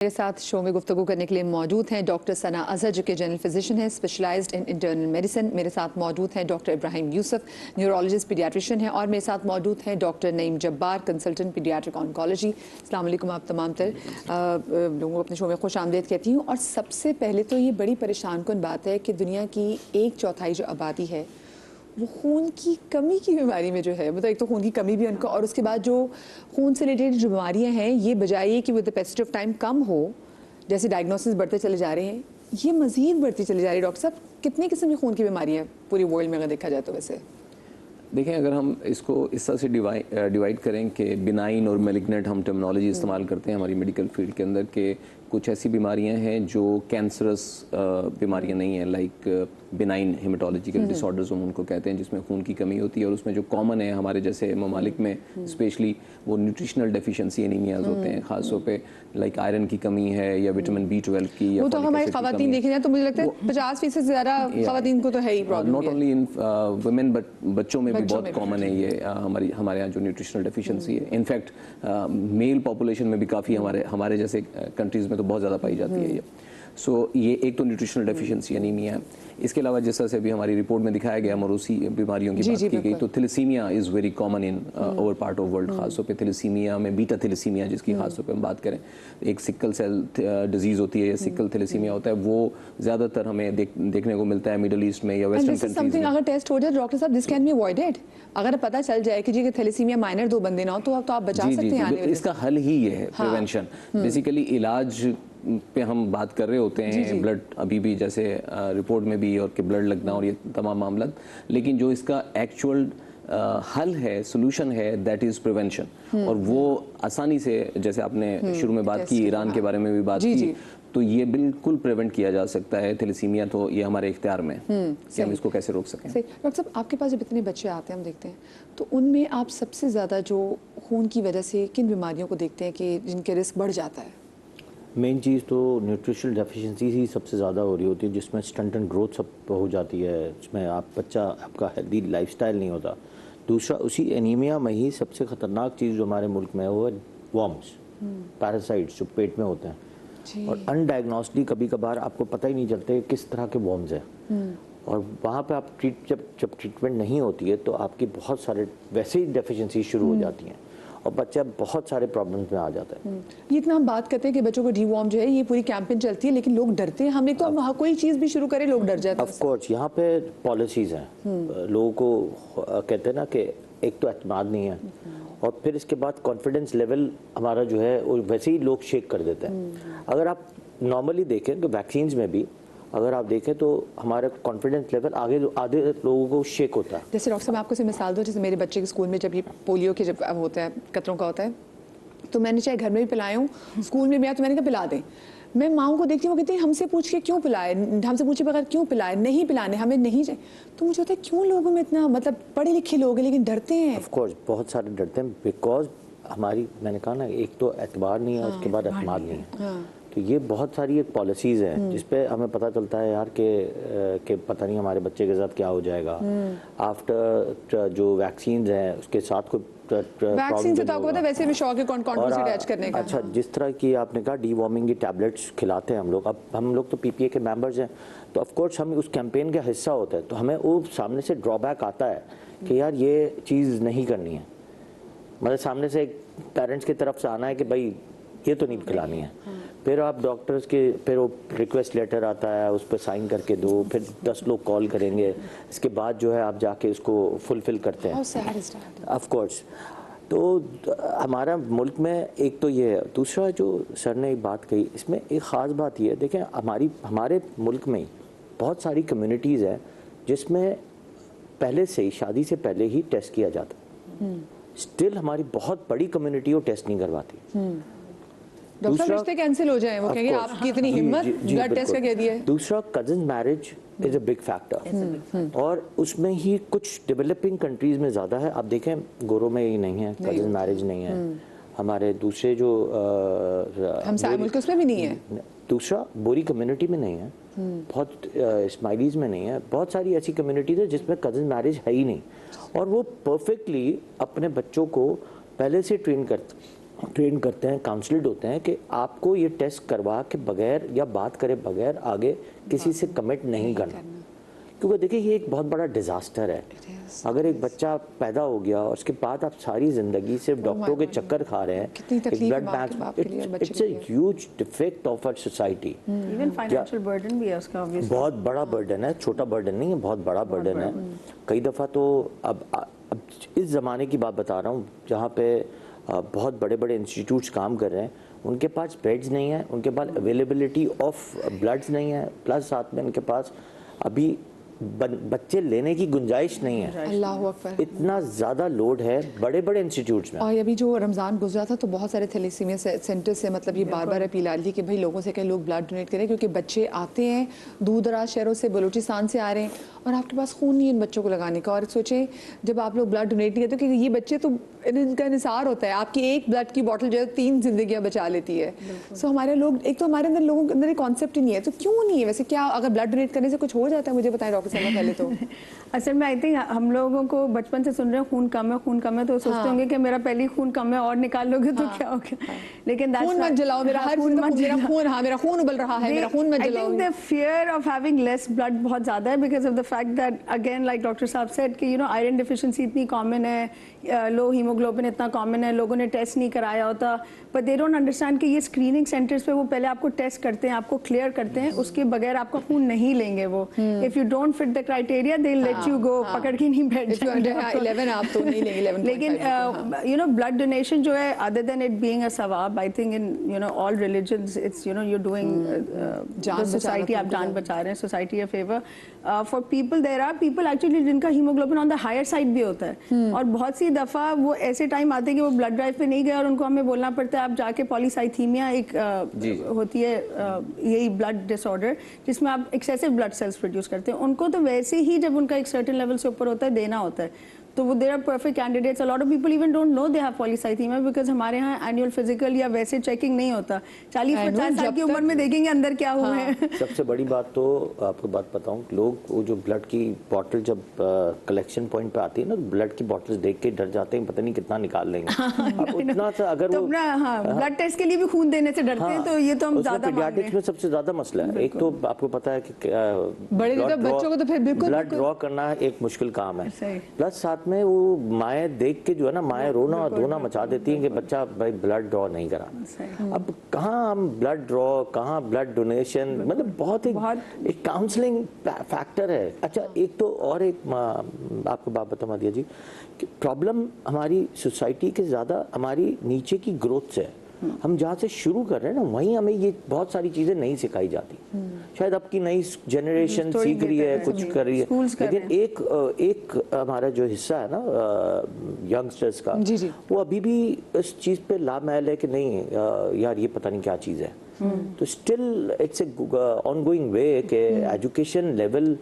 मेरे साथ शो में गुफ्तगू करने के लिए मौजूद हैं डॉक्टर सना अजहर, जो कि जनरल फिजिशियन है, स्पेशलाइज्ड इन इंटरनल मेडिसिन। मेरे साथ मौजूद हैं doctor Ibrahim Yusuf, neurologist paediatrician है, और मेरे साथ मौजूद हैं doctor Naeem Jabbar, consultant paediatric oncology. अस्सलाम वालेकुम। आप तमाम लोगों को अपने शो में खुश आमदीद कहती हूँ। और सबसे पहले तो ये बड़ी परेशान कुन बात है कि दुनिया की 1/4 जो आबादी है वो खून की कमी की बीमारी में जो है, मतलब एक तो खून की कमी भी उनको, और उसके बाद जो खून से रिलेटेड जो बीमारियां हैं, ये बजाय कि with the passage of time कम हो, जैसे डायग्नोसिस बढ़ते चले जा रहे हैं, ये मज़ीद बढ़ती चली जा रही है। डॉक्टर साहब, कितनी किस्म की खून की बीमारियां पूरी वर्ल्ड में अगर देखा जाए तो? वैसे देखें, अगर हम इसको इस तरह से डिवाइड करें कि बिनाइन और मैलिग्नेंट हम टर्मिनोलॉजी इस्तेमाल करते हैं हमारी मेडिकल फील्ड के अंदर, कि कुछ ऐसी बीमारियां हैं जो कैंसरस बीमारियां नहीं हैं, लाइक बिनाइन हेमाटोलॉजिकल डिसऑर्डर्स हम उनको कहते हैं, जिसमें खून की कमी होती है। और उसमें जो कॉमन है हमारे जैसे ममालिक में स्पेशली, वो न्यूट्रिशनल डेफिशिएंसी एनीमियाज होते हैं, खासतौर पे लाइक आयरन की कमी है या विटामिन B12 की, या वो तो हमारी खवातीन देखे जाए तो मुझे लगता है 50% से ज़्यादा खवातीन को तो है ही problem. Not only in women but बच्चों में भी बहुत कॉमन है ये, हमारे यहाँ जो न्यूट्रिशनल डेफिशिएंसी है। इनफैक्ट मेल पॉपुलेशन में भी काफ़ी हमारे जैसे कंट्रीज़ में तो बहुत ज़्यादा पाई जाती है ये। सो ये एक तो न्यूट्रिशनल डेफिशिएंसी एनीमिया है। इसके अलावा जिस तरह से भी हमारी रिपोर्ट में दिखाया गया, मरूसी बीमारियों की बात की गई, तो thalassaemia is very common in over part of world. खासतौर पे थैलेसीमिया में बीटा थैलेसीमिया, जिसकी खासतौर पे हम बात करें, एक सिकल सेल डिजीज़ होती है या सिकल थैलेसीमिया होता है, वो ज़्यादातर हमें देखने को मिलता है मिडल ईस्ट में या वेस्टर्न कंट्रीज में। अगर टेस्ट हो जाए डॉक्टर साहब, दिस कैन बी अवॉइडेड। अगर पता चल जाए कि जी कि थैलेसीमिया माइनर 2 बंदे ना हो, तो आप बचा सकते हैं। इसका हल ही ये है, प्रिवेंशन। बेसिकली इलाज पे हम बात कर रहे होते हैं, ब्लड अभी भी जैसे रिपोर्ट में भी, और कि ब्लड लगना और ये तमाम मामला, लेकिन जो इसका एक्चुअल हल है, सोल्यूशन है, दैट इज प्रिवेंशन। और वो आसानी से, जैसे आपने शुरू में बात की, ईरान के बारे में भी बात की, तो ये बिल्कुल प्रिवेंट किया जा सकता है। थैलेसीमिया तो ये हमारे इख्तियार में कि हम इसको कैसे रोक सकें। डॉक्टर साहब, आपके पास जब इतने बच्चे आते हैं, हम देखते हैं, तो उनमें आप सबसे ज़्यादा जो खून की वजह से किन बीमारियों को देखते हैं कि जिनके रिस्क बढ़ जाता है? मेन चीज़ तो न्यूट्रिशनल डेफिशिएंसी ही सबसे ज़्यादा हो रही होती है, जिसमें स्टंट एंड ग्रोथ सब हो जाती है, जिसमें आपका हेल्दी लाइफस्टाइल नहीं होता। दूसरा, उसी एनीमिया में ही सबसे ख़तरनाक चीज़ जो हमारे मुल्क में है वो है वर्म्स, पैरासाइट्स जो पेट में होते हैं, और अनडायग्नोस्डली कभी कभार आपको पता ही नहीं चलते किस तरह के वर्म्स हैं। और वहाँ पे आप जब ट्रीटमेंट नहीं होती है तो आपकी बहुत सारे वैसे ही डेफिशिएंसी शुरू हो जाती हैं, और बच्चा बहुत सारे प्रॉब्लम्स में आ जाता है। ये इतना हम बात करते हैं कि बच्चों को डीवॉर्म जो है, ये पूरी कैंपेन चलती है, लेकिन लोग डरते हैं। हमें तो कोई चीज़ भी शुरू करे लोग डर जाते हैं। ऑफ कोर्स, यहाँ पे पॉलिसीज़ हैं, लोगों को कहते हैं ना कि एक तो एतमाद नहीं है, और फिर इसके बाद कॉन्फिडेंस लेवल हमारा जो है वो वैसे ही लोग शेक कर देते हैं। अगर आप नॉर्मली देखें तो वैक्सीन्स में भी अगर आप देखें तो हमारा कॉन्फिडेंस लेवल आधे लोगों को शेक होता है। जैसे डॉक्टर साहब, मैं आपको से मिसाल दूँ, जैसे मेरे बच्चे के स्कूल में जब ये पोलियो के जब होता है, कतरों का होता है, तो मैंने चाहे घर में भी पिलाया हूँ, स्कूल में भी आया तो मैंने कहा पिला दें। मैं माओं को देखती हूँ, वो कहती है हमसे पूछ के क्यों पिलाए, हमसे पूछे बगैर क्यों पिलाए, नहीं पिलाने, हमें नहीं चाहिए। तो मुझे होता है क्यों लोगों में इतना, मतलब पढ़े लिखे लोग हैं लेकिन डरते हैं। ऑफ कोर्स बहुत सारे डरते हैं, बिकॉज हमारी, मैंने कहा ना, एक तो एतबार नहीं है, उसके बाद एतमाद नहीं है। तो ये बहुत सारी एक पॉलिसीज़ हैं जिस पे हमें पता चलता है यार कि पता नहीं हमारे बच्चे के साथ क्या हो जाएगा आफ्टर जो वैक्सीन हैं उसके साथ कोई वैक्सीन से तो आपको पता है, वैसे भी शौक है कौन से अटैच करने का। अच्छा, जिस तरह की आपने कहा डीवॉर्मिंग की टैबलेट्स खिलाते हैं हम लोग, अब हम लोग तो PPA के मेंबर्स हैं, तो ऑफ कोर्स हम उस कैंपेन का हिस्सा होते हैं, तो हमें वो सामने से ड्रॉबैक आता है कि यार ये चीज़ नहीं करनी है। मतलब सामने से एक पेरेंट्स की तरफ से आना है कि भाई ये तो नहीं खिलानी है, फिर आप डॉक्टर्स के, फिर वो रिक्वेस्ट लेटर आता है, उस पर साइन करके दो, फिर 10 लोग कॉल करेंगे, इसके बाद जो है आप जाके उसको फुलफिल करते हैं। ऑफ कोर्स, तो हमारा मुल्क में एक तो ये है। दूसरा जो सर ने एक बात कही, इसमें एक ख़ास बात ये है, देखें हमारे मुल्क में बहुत सारी कम्युनिटीज़ हैं जिसमें पहले से ही, शादी से पहले ही टेस्ट किया जाता है। स्टिल हमारी बहुत बड़ी कम्युनिटी वो टेस्ट नहीं करवाती। डॉक्टर रिश्ते कैंसिल हो जाएं, वो कहेंगे आपकी इतनी हिम्मत, ब्लड टेस्ट का कह दिया है। दूसरा, cousin marriage is a big factor, और उसमें ही कुछ डेवलपिंग कंट्रीज में ज़्यादा है। आप देखें गोरों में ही नहीं है, कजन मैरिज नहीं है, हमारे दूसरे जो हमसाय मुल्क उसमें भी नहीं है। दूसरा, बोरी कम्युनिटी में नहीं है, बहुत स्माइलीज में नहीं है, बहुत सारी ऐसी कम्युनिटीज है जिसमें कजन मैरिज है ही नहीं, और वो परफेक्टली अपने बच्चों को पहले से ट्रेन करते ट्रेन करते हैं, काउंसल्ड होते हैं कि आपको ये टेस्ट करवा के बगैर या बात करे बगैर आगे किसी से कमिट नहीं करना, क्योंकि देखिए ये एक बहुत बड़ा डिज़ास्टर है। अगर एक बच्चा पैदा हो गया और उसके बाद आप सारी ज़िंदगी सिर्फ डॉक्टरों के चक्कर खा रहे हैं, blood bank, it's a huge defect of our society. Even financial burden भी है उसका, ऑब्वियसली बहुत बड़ा बर्डन है, छोटा बर्डन नहीं है, बहुत बड़ा बर्डन है। कई दफ़ा तो अब इस ज़माने की बात बता रहा हूँ जहाँ पे बहुत बड़े बड़े इंस्टीट्यूट्स काम कर रहे हैं, उनके पास बेड्स नहीं है, उनके पास अवेलेबिलिटी ऑफ ब्लड्स नहीं है, प्लस साथ में उनके पास अभी बच्चे लेने की गुंजाइश नहीं है। अल्लाहु अकबर, इतना ज़्यादा लोड है बड़े बड़े इंस्टीट्यूट्स में। और अभी जो रमज़ान गुजरा था तो बहुत सारे थैलेसीमिया सेंटर से मतलब ये बार बार अपील आ रही थी कि भाई लोगों से कहें लोग ब्लड डोनेट करें, क्योंकि बच्चे आते हैं दूर दराज शहरों से, बलूचिस्तान से आ रहे हैं और आपके पास खून नहीं है इन बच्चों को लगाने का। और सोचें जब आप लोग ब्लड डोनेट नहीं करते, क्योंकि ये बच्चे तो इनका निसार होता है, आपकी एक ब्लड की बॉटल जो है 3 जिंदगियां बचा लेती है। सो हमारे लोग, एक तो हमारे अंदर लोगों के अंदर एक कॉन्सेप्ट ही नहीं है, तो क्यों नहीं है वैसे? क्या अगर ब्लड डोनेट करने से कुछ हो जाता है? मुझे बताएं डॉक्टर साहब पहले तो। असल में आई थिंक हम लोगों को बचपन से सुन रहे हैं खून कम है, तो सोचते होंगे कि मेरा पहले ही खून कम है और निकाल लोगे तो क्या हो गया। लेकिन खून मत जलाओ, मेरा हर खून मत जलाओ, खून, हाँ मेरा खून उबल रहा है, मेरा खून मत जलाओ। I think the fear of having less blood बहुत ज्यादा है, because of the fact that again like doctor साहब सेड कि आयरन डिफिशिएंसी इतनी कॉमन है, लो हीमोग्लोबिन इतना कॉमन है, लोगों ने टेस्ट नहीं कराया होता, बट दे डोंट अंडरस्टैंड कि ये स्क्रीनिंग सेंटर्स पे वो पहले आपको टेस्ट करते हैं, आपको क्लियर करते हैं, उसके बगैर आपका खून नहीं लेंगे वो। If you don't fit the criteria they let you go, पकड़ के नहीं बैठ जाएंगे। 11 आप तो नहीं लेंगे 11। लेकिन ब्लड डोनेशन जो है, other than it being a सवाब, I think in all religions it's you doing society, आप जान बचा रहे हैं, society a favour for people. There are people actually जिनका haemoglobin on the higher side भी होता है, और बहुत सी दफा वो ऐसे टाइम आते हैं कि वो ब्लड ड्राइव पे नहीं गए और उनको हमें बोलना पड़ता है आप जाके पॉलीसाइथीमिया एक होती है यही ब्लड डिसऑर्डर जिसमें आप एक्सेसिव ब्लड सेल्स प्रोड्यूस करते हैं, उनको तो वैसे ही जब उनका एक सर्टेन लेवल से ऊपर होता है देना होता है, तो वो there are perfect candidates. A lot of people even don't know they have polycythaemia, because हमारे यहाँ एनुअल फिजिकल या वैसे चेकिंग नहीं होता। 40-50 साल की उम्र में देखेंगे अंदर क्या हुआ है। सबसे बड़ी बात तो आपको बात बताऊं, लोग वो जो ब्लड की बोतल जब कलेक्शन पॉइंट पे आती है ना, ब्लड की बोतल्स देख के डर जाते हैं, पता नहीं कितना निकाल लेंगे। उतना सा अगर वो ब्लड टेस्ट के लिए भी खून देने से डरते हैं, तो ये तो हम ज्यादा पीडियाट्रिक्स में सबसे ज्यादा मसला है। एक तो आपको पता है कि बड़े बच्चों को तो फिर बिल्कुल ब्लड ड्रॉ करना एक मुश्किल काम है, प्लस साथ में वो माए देख के जो है ना, माए रोना और धोना मचा देती है कि बच्चा भाई ब्लड ड्रॉ नहीं करा। अब कहाँ हम ब्लड ड्रॉ, कहाँ ब्लड डोनेशन, मतलब बहुत एक काउंसलिंग फैक्टर है। अच्छा, एक तो और एक आपको बात बता दिया जी कि प्रॉब्लम हमारी सोसाइटी के ज़्यादा हमारी नीचे की ग्रोथ से है। हम जहाँ से शुरू कर रहे हैं ना, वहीं हमें ये बहुत सारी चीज़ें नहीं सिखाई जाती। शायद अब की नई जनरेशन सीख रही है, कुछ कर रही है, लेकिन एक हमारा जो हिस्सा है ना यंगस्टर्स का, वो अभी भी इस चीज़ पे लामैल है कि नहीं यार ये पता नहीं क्या चीज़ है। तो स्टिल इट्स ए ऑनगोइंग वे के एजुकेशन लेवल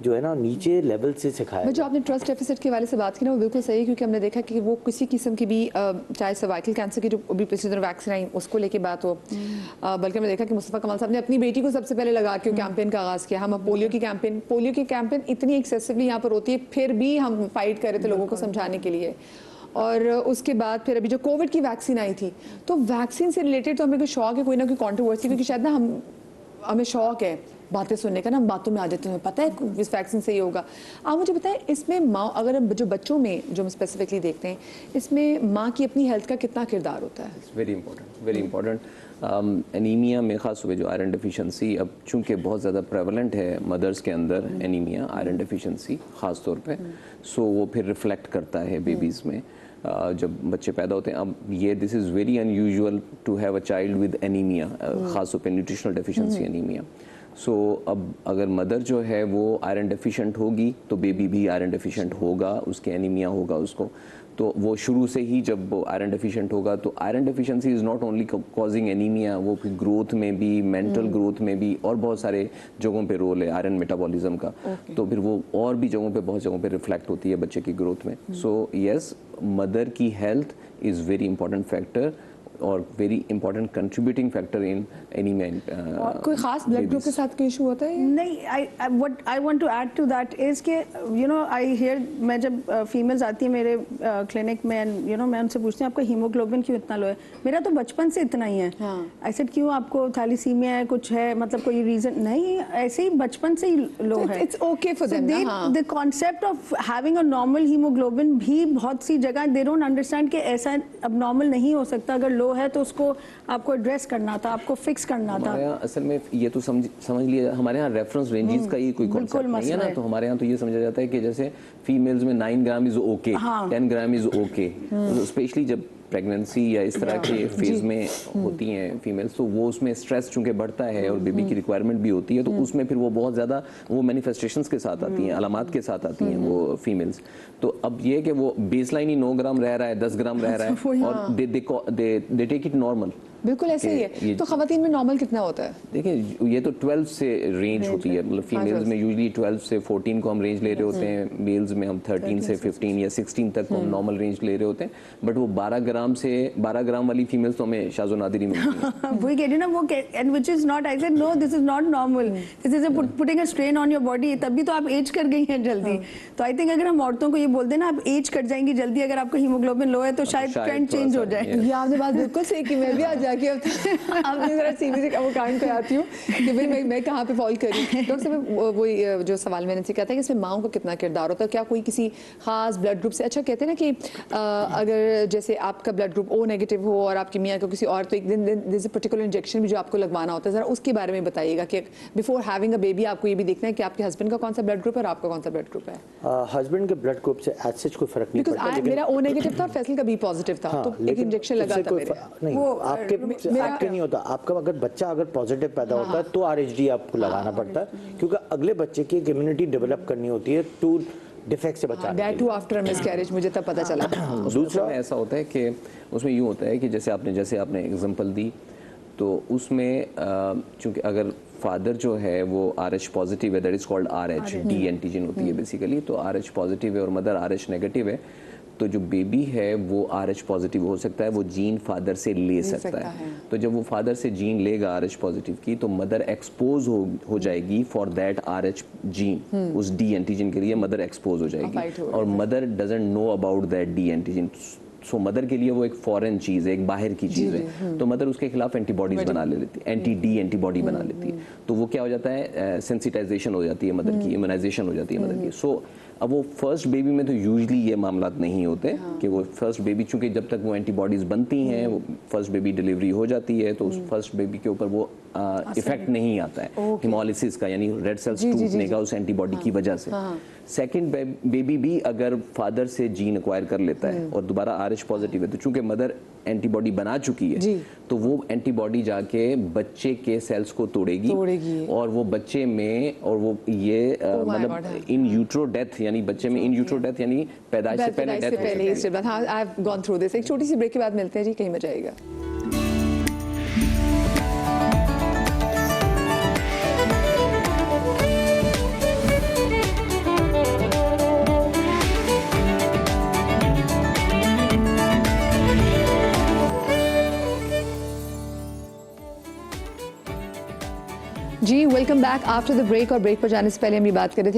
जो है ना नीचे लेवल से सिखाया। जो आपने ट्रस्ट डेफिसिट के वाले से बात की ना, वो बिल्कुल सही है, क्योंकि हमने देखा कि वो किसी किस्म की भी चाहे सर्वाइकल कैंसर की जो अभी पिछले दिनों वैक्सीन आई उसको लेके बात हो, बल्कि हमने देखा कि मुस्तफ़ा कमाल साहब ने अपनी बेटी को सबसे पहले लगा के कैंपेन का आगाज़ किया। हम पोलियो की कैंपेन इतनी एक्सेसिवली यहाँ पर होती है, फिर भी हम फाइट कर रहे थे लोगों को समझाने के लिए। और उसके बाद फिर अभी जो कोविड की वैक्सीन आई थी, तो वैक्सीन से रिलेटेड तो हमें कोई शौक है, कोई ना कोई कॉन्ट्रोवर्सी, क्योंकि शायद ना हमें शौक है बातें सुनने का ना, हम बातों में आ जाते हैं, पता है इस वैक्सीन से ही होगा। आप मुझे बताएं, इसमें माँ, अगर हम जो बच्चों में जो हम स्पेसिफिकली देखते हैं, इसमें माँ की अपनी हेल्थ का कितना किरदार होता है? Very important. एनीमिया में खास हुए जो आयरन डिफिशिएंसी, अब चूंकि बहुत ज़्यादा प्रेवलेंट है मदर्स के अंदर एनीमिया, आयरन डिफिशिएंसी ख़ास तौर पे, सो वो फिर रिफ्लेक्ट करता है बेबीज़ में जब बच्चे पैदा होते हैं। अब ये this is very unusual to have a child with anaemia, ख़ास तौर पे न्यूट्रिशनल डेफिशिएंसी एनीमिया। सो अब अगर मदर जो है वो आयरन डेफिशिएंट होगी तो बेबी भी आयरन डेफिशिएंट होगा, उसके एनीमिया होगा उसको। तो वो शुरू से ही जब वो आयरन डेफिशिएंट होगा, तो iron deficiency is not only causing anaemia, वो फिर ग्रोथ में भी, मेंटल ग्रोथ में भी, और बहुत सारे जगहों पे रोल है आयरन मेटाबॉलिज्म का। तो फिर वो और भी जगहों पे, बहुत जगहों पे रिफ्लेक्ट होती है बच्चे की ग्रोथ में। सो यस, मदर की health is very important factor और very important contributing factor in anaemia. और कोई खास ब्लड ग्रुप के साथ कोई इशू होता है? नहीं, what I want to add to that is कि you know I hear, मैं जब फीमेल्स आती है मेरे क्लिनिक में and you know मैं उनसे पूछती हूँ आपका हीमोग्लोबिन क्यों इतना लो है? मेरा तो बचपन से इतना ही है। I said क्यों आपको थैलीसीमिया है, कुछ है, मतलब कोई रीजन नहीं, ऐसे ही बचपन से ही लो है। It's okay for them ना। The concept of having a normal hemoglobin भी बहुत सी जगह they don't understand कि ऐसा abnormal नहीं हो सकता, अगर लो है तो उसको आपको एड्रेस करना था, आपको फिक्स करना था। हमारे यहाँ असल में ये तो समझ लिया, हमारे यहाँ रेफरेंस रेंजेस का ही कोई कॉन्सेप्ट नहीं है ना, तो हमारे यहाँ तो ये समझा जाता है कि जैसे फीमेल्स में 9 gram is okay, 10 gram is okay, specially जब प्रेगनेंसी या इस तरह के फेज में होती हैं फीमेल्स, तो वो उसमें स्ट्रेस चूंकि बढ़ता है और बेबी की रिक्वायरमेंट भी होती है, तो उसमें फिर वो बहुत ज़्यादा वो मैनिफेस्टेशंस के साथ आती हैं, अलामात के साथ आती हैं वो फीमेल्स। तो अब ये कि वो बेसलाइन ही 9 ग्राम रह रहा है, 10 ग्राम रह रहा है और दे टेक इट नॉर्मल। बिल्कुल ऐसे ही है। तो खवातीन में नॉर्मल कितना होता है? देखिए ये तो 12 से रेंज होती है, मतलब फीमेल्स में यूजुअली 12 से 14 को हम रेंज ले रहे होते हैं, मेल्स में हम 13 से 15 या 16 तक हम नॉर्मल रेंज ले रहे होते हैं, बट वो 12 ग्राम वाली फीमेल्स तो हमें शाज़ो नादिर ही मिलती हैं। वही कह रही ना वो, and which is not, I said no this is not normal, this is putting a strain on your body, तभी तो आप एज कर गई हैं जल्दी। तो आई थिंक अगर हम औरतों को ये बोल दें ना आप एज कर जाएंगी जल्दी अगर आपका हीमोग्लोबिन लो है, तो शायद ट्रेंड चेंज हो जाए। ये आपने बात बिल्कुल सही की, मैं भी आज जाके आपने जरा सीबीसी का वो काउंट कराती हूँ कि भाई मैं कहाँ पे फॉल करी। डॉक्टर साहब वही जो सवाल मैंने से कहता है कि इसमें माओं का कितना किरदार होता है, क्या कोई किसी खास ब्लड ग्रुप से, अच्छा कहते हैं ना कि अगर जैसे आपका ब्लड ग्रुप ओ नेगेटिव हो और आपकी मियाँ को किसी और, तो एक दिन जैसे पर्टिकुलर इंजेक्शन भी जो आपको लगवाना होता है, जरा उसके बारे में बताइएगा कि बिफोर हैविंग अ बेबी आपको ये भी देखना है कि आपके हस्बैंड का कौन सा ब्लड ग्रुप है और आपका कौन सा ब्लड ग्रुप है। हस्बैंड के ब्लड ग्रुप से एज सच कोई फर्क नहीं पड़ता, लेकिन मेरा ओ नेगेटिव था, फैसल का बी पॉजिटिव था, तो एक इंजेक्शन लगा था मेरे। नहीं आपके नहीं होता, आपका अगर बच्चा अगर पॉजिटिव पैदा होता है तो आरएचडी आपको लगाना पड़ता है, क्योंकि अगले बच्चे की इम्यूनिटी डेवलप करनी होती है टू डिफेक्ट से बचाने के लिए। आफ्टर मिसकैरेज मुझे तब पता चला। दूसरा ऐसा होता है कि उसमें यूँ होता है कि जैसे आपने एग्जांपल दी, तो उसमें चूंकि अगर फादर जो है वो RH पॉजिटिव है, that is called RH, D antigen होती है बेसिकली, तो RH पॉजिटिव है और मदर RH नेगेटिव है, तो जो बेबी है वो RH पॉजिटिव हो सकता है, वो जीन फादर से ले सकता है। तो जब वो फादर से जीन लेगा RH पॉजिटिव की, तो मदर एक्सपोज हो जाएगी फॉर दैट RH जीन, उस डी एंटीजन के लिए मदर एक्सपोज हो जाएगी, और mother doesn't know about that D antigen. So mother के लिए वो एक फॉरेन चीज़ है, एक बाहर की चीज़ है, तो मदर उसके खिलाफ एंटीबॉडीज बना लेती है, एंटी-डी एंटीबॉडी बना लेती है, तो वो क्या हो जाता है, सेंसिटाइजेशन हो जाती है मदर की, इम्यूनाइजेशन हो जाती है मदर की। सो अब वो फर्स्ट बेबी में तो यूजुअली ये मामला नहीं होते कि वो फर्स्ट बेबी, चूंकि जब तक वो एंटीबॉडीज बनती हैं, वो फर्स्ट बेबी डिलीवरी हो जाती है, तो उस फर्स्ट बेबी के ऊपर वो इफेक्ट नहीं आता है हिमोलिसिस का, यानी रेड सेल्स टूटने का उस एंटीबॉडी की वजह से। सेकंड बेबी भी अगर फादर से जीन एक्वायर कर लेता है और दोबारा RH पॉजिटिव है, तो चूंकि मदर एंटीबॉडी बना चुकी है, तो वो एंटीबॉडी जाके बच्चे के सेल्स को तोड़ेगी और वो बच्चे में, और वो ये मतलब इन यूट्रो डेथ, यानी बच्चे में इन यूट्रो डेथ यानी पैदाइश से पहले डेथ। हाँ, I have gone through this. एक छोटी सी ब्रेक के बाद मिलते हैं जी, कहीं मजा आएगा। जी welcome back after the break. और ब्रेक पर जाने से पहले हम ये बात कर रहे थे